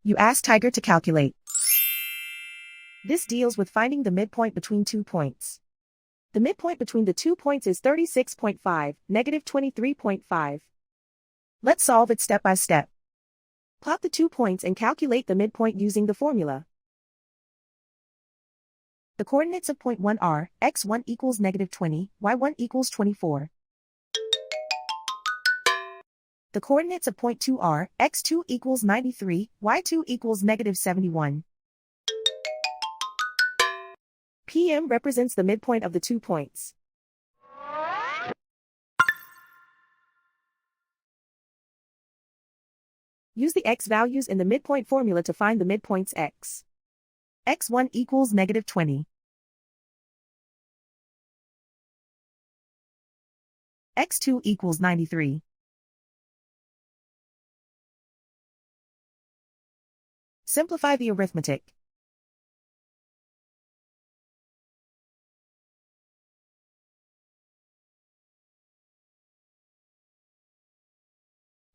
You ask Tiger to calculate. This deals with finding the midpoint between 2 points. The midpoint between the 2 points is 36.5, negative 23.5. Let's solve it step by step. Plot the 2 points and calculate the midpoint using the formula. The coordinates of point 1 are, x1 equals negative 20, y1 equals 24. The coordinates of point 2 are, x2 equals 93, y2 equals negative 71. PM represents the midpoint of the 2 points. Use the x values in the midpoint formula to find the midpoints x. x1 equals negative 20. x2 equals 93. Simplify the arithmetic.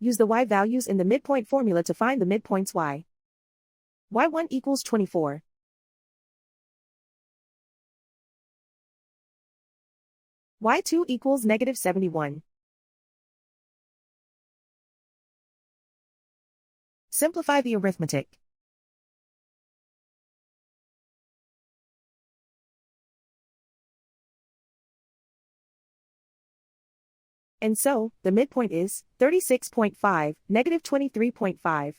Use the y values in the midpoint formula to find the midpoints y. y1 equals 24. y2 equals negative 71. Simplify the arithmetic. And so, the midpoint is 36.5, negative 23.5.